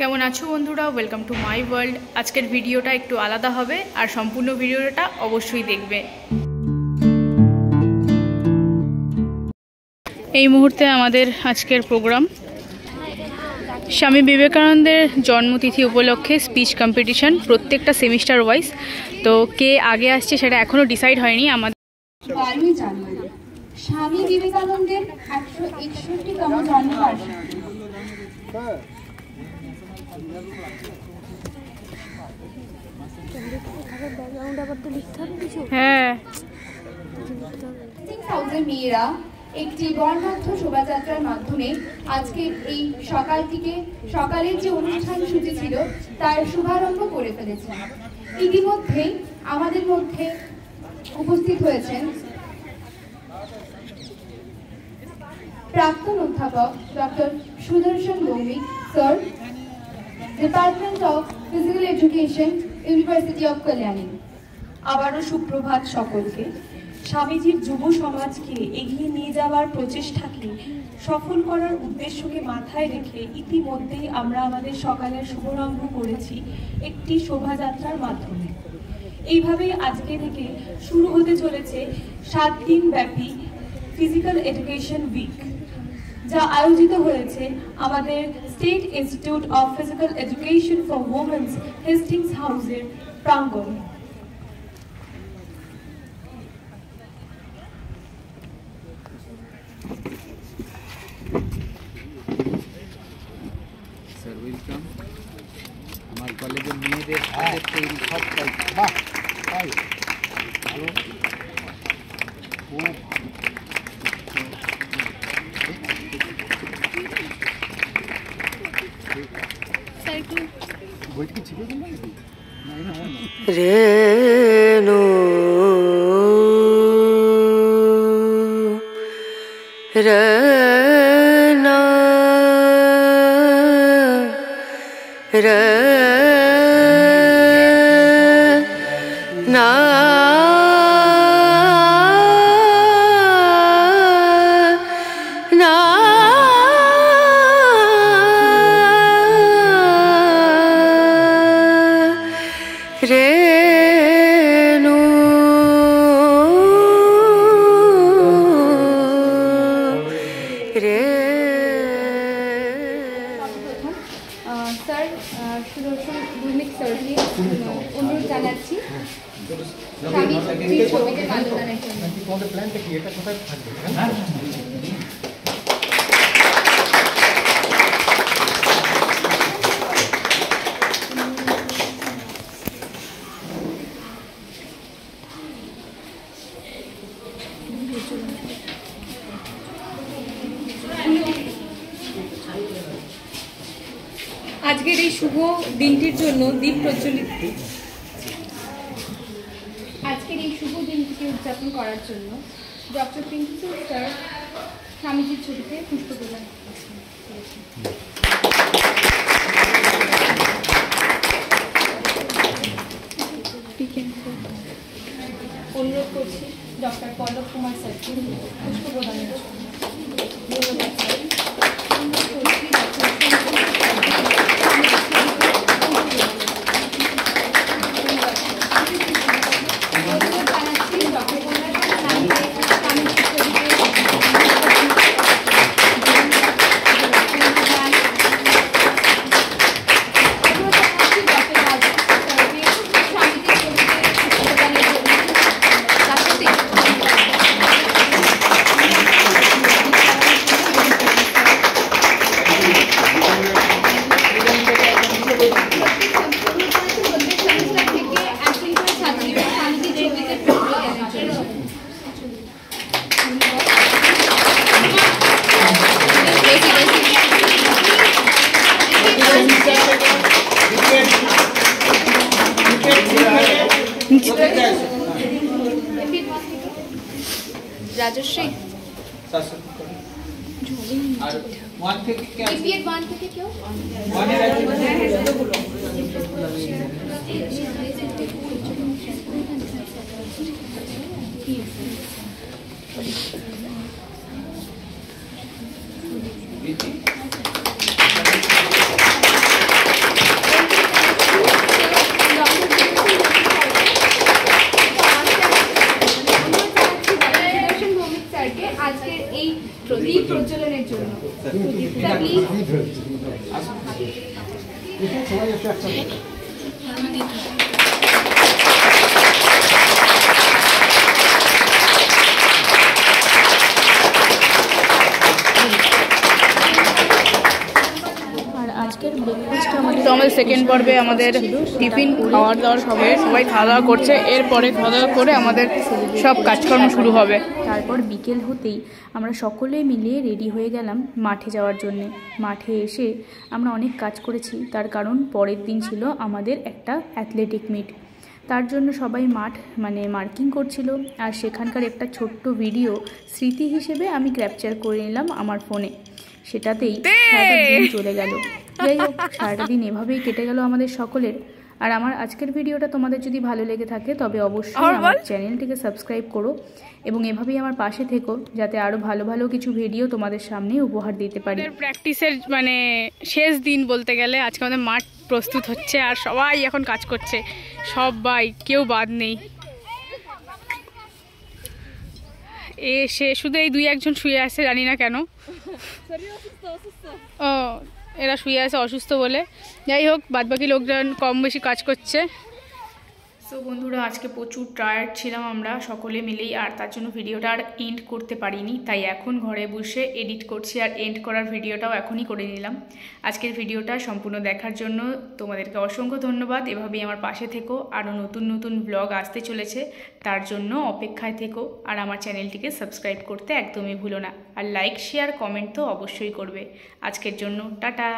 কেমন আছো বন্ধুরা, ওয়েলকাম টু মাই ওয়ার্ল্ড। আজকের ভিডিওটা একটু আলাদা হবে আর সম্পূর্ণ ভিডিওটা অবশ্যই দেখবে। এই মুহূর্তে আমাদের আজকের প্রোগ্রাম স্বামী বিবেকানন্দের জন্মতিথি উপলক্ষে স্পিচ কম্পিটিশন, প্রত্যেকটা সেমিস্টার ওয়াইজ। তো কে আগে আসছে সেটা এখনও ডিসাইড হয়নি। আমাদের 12 জানুয়ারি স্বামী বিবেকানন্দের 161তম জন্মবার্ষিকী। মেয়েরা একটি বর্ণাঢ্য শোভাযাত্রার মাধ্যমে আজকের এই সকালের যে অনুষ্ঠান সূচি ছিল তার শুভারম্ভ করে ফেলেছেন। ইতিমধ্যেই আমাদের মধ্যে উপস্থিত হয়েছেন প্রাক্তন অধ্যাপক doctor Sudarshan Bhowmik sir, department of physical education, university of Kalyani. আবারও সুপ্রভাত সকলকে। স্বামীজির যুব সমাজকে এগিয়ে নিয়ে যাওয়ার প্রচেষ্টাকে সফল করার উদ্দেশ্যকে মাথায় রেখে ইতিমধ্যেই আমরা আমাদের সকালের শুভারম্ভ করেছি একটি শোভাযাত্রার মাধ্যমে। এইভাবেই আজকে থেকে শুরু হতে চলেছে 7 দিন ব্যাপী ফিজিক্যাল এডুকেশন উইক, যা আয়োজিত হয়েছে আমাদের state institute of physical education for women's Hastings হাউসের প্রাঙ্গণে। Sir welcome. আমার কলেজের মেয়েদের তৈরি সব বাহ তাই ভালো, খুব বইটি ছিল রেনো রনা রনা না রেনু রে। স্যার সুদর্শন ভৌমিক স্যারকে অনুরোধ জানাচ্ছি স্বামী ছবিতে মাল্যদানের জন্য। আজকের এই শুভ দিনটির জন্য দ্বীপ প্রজ্বলিত উদযাপন করার জন্য ডক্টর পিঙ্কু স্যার স্বামীজির ছবিতে পুষ্প প্রদান অনুরোধ করছি ডক্টর পল্লব কুমার স্যারকে পুষ্প প্রদানের জন্য। ধন্যবাদ স্যার। রাজশ্রী আর 1 থেকে কি আছে? ইপিএড 1 থেকে কেউ 1 এর আছে তো আমাদের সেকেন্ড পর্বে আমাদের টিফিন খাওয়ার দাওয়ার সবাই খাওয়া দাওয়া করছে। এরপরে খাওয়া দাওয়া করে আমাদের সব কাজকর্ম শুরু হবে। তারপর বিকেল হতেই আমরা সকলে মিলে রেডি হয়ে গেলাম মাঠে যাওয়ার জন্যে। মাঠে এসে আমরা অনেক কাজ করেছি, তার কারণ পরের দিন ছিল আমাদের একটা অ্যাথলেটিক মিট। তার জন্য সবাই মার্কিং করছিল, আর সেখানকার একটা ছোট্ট ভিডিও স্মৃতি হিসেবে আমি ক্যাপচার করে নিলাম আমার ফোনে। সেটাতেই সারাটা দিন চলে গেল। যাই হোক, সারাটা দিন এভাবেই কেটে গেল আমাদের সকলের। আর আমার আজকের ভিডিওটা তোমাদের যদি ভালো লেগে থাকে তবে অবশ্যই আমার চ্যানেলটিকে সাবস্ক্রাইব করো এবং এভাবেই আমার পাশে থেকো, যাতে আরও ভালো ভালো কিছু ভিডিও তোমাদের সামনে উপহার দিতে পারি। প্র্যাকটিসের শেষ দিন বলতে গেলে আজকে আমাদের মাঠ প্রস্তুত হচ্ছে, আর সবাই এখন কাজ করছে, সবাই, কেউ বাদ নেই। সে শুধু এই 2-1 শুয়ে আছে, জানি না কেন। ও, এরা শুয়ে আছে অসুস্থ বলে। যাই হোক, বাদবাকি লোকজন কম বেশি কাজ করছে। সো বন্ধুরা, আজকে প্রচুর টায়ার্ড ছিলাম আমরা সকলে মিলেই, আর তার জন্য ভিডিওটা আর এন্ড করতে পারিনি। তাই এখন ঘরে বসে এডিট করছি, আর এন্ড করার ভিডিওটাও এখনই করে নিলাম। আজকের ভিডিওটা সম্পূর্ণ দেখার জন্য তোমাদেরকে অসংখ্য ধন্যবাদ। এভাবেই আমার পাশে থেকো, আরও নতুন নতুন ব্লগ আসতে চলেছে, তার জন্য অপেক্ষায় থেকো। আর আমার চ্যানেলটিকে সাবস্ক্রাইব করতে একদমই ভুলো না, আর লাইক শেয়ার কমেন্ট তো অবশ্যই করবে। আজকের জন্য টাটা।